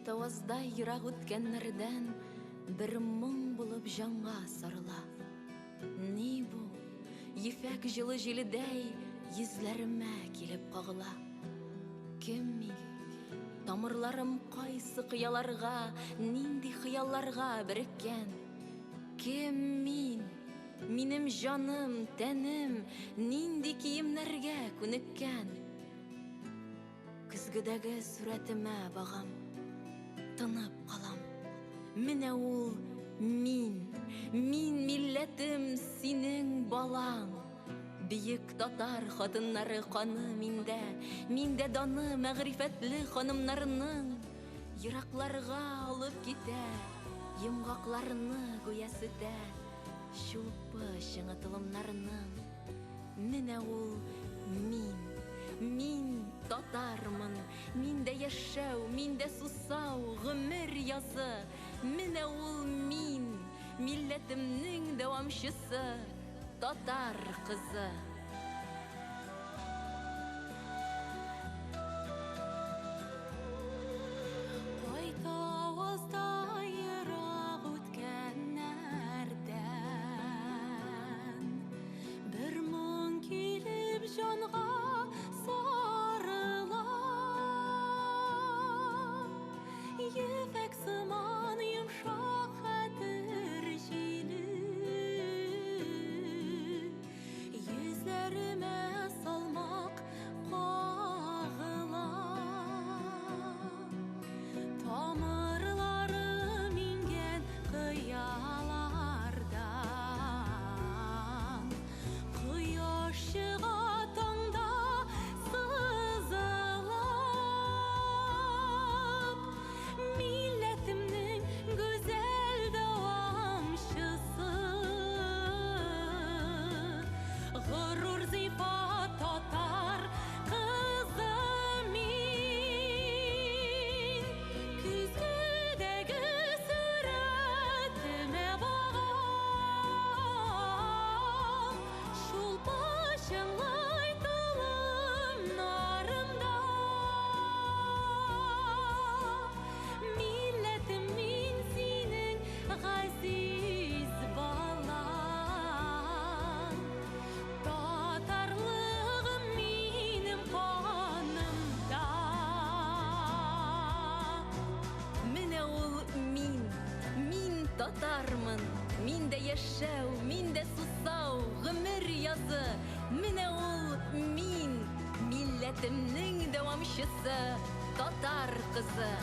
Бейтаваздай йырақ үткәннәрдән бер моң булып жанга сарыла. Ни бу? Ефәк жылы җиледәй йөзләремә килеп кагыла. Кем мин? Тамырларым кайсы кыяларга, нинди хыялларга береккән? Кем мин? Минем җаным, тәнем нинди киемнәргә күнеккән? Көзгедәге сүрәтемә багам, тынып калам. Менә ул мин милләтем, синең балаң. Бийек татар хатыннары каны миндә даны мәгърифәтле ханымнарның. Йыракларга алып китә, йомгакларны гүя сүтә, шулпы шыңытылымнарның. Менә ул мин татармын, миндә яшәү, миндә сусау, гомер язы. Менә ул мин, милләтемнең дәвамчысы, татар кызы. Байтавазда йырақ үткәннәрдән бер моң килеп җанга сарыла. Ефәк сыман йомшак хәтер җиле йөзләремә салмак кагыла. Тамырларым иңгән кыялардан кояш чыга таңда сызылып. Милләтемнең гүзәл дәвамчысы, горур зифат татар кызы мин. Күзгедәге сүрәтемә багам, шулпы чыңлай тылымнарымда. Милләтем мин синең газиз балаң. Татарлыгым минем канымда. Менә ул мин татармын, миндә яшәү, миндә сусау, гомер язы. Менә ул мин, милләтемнең дәвамчысы, татар кызы.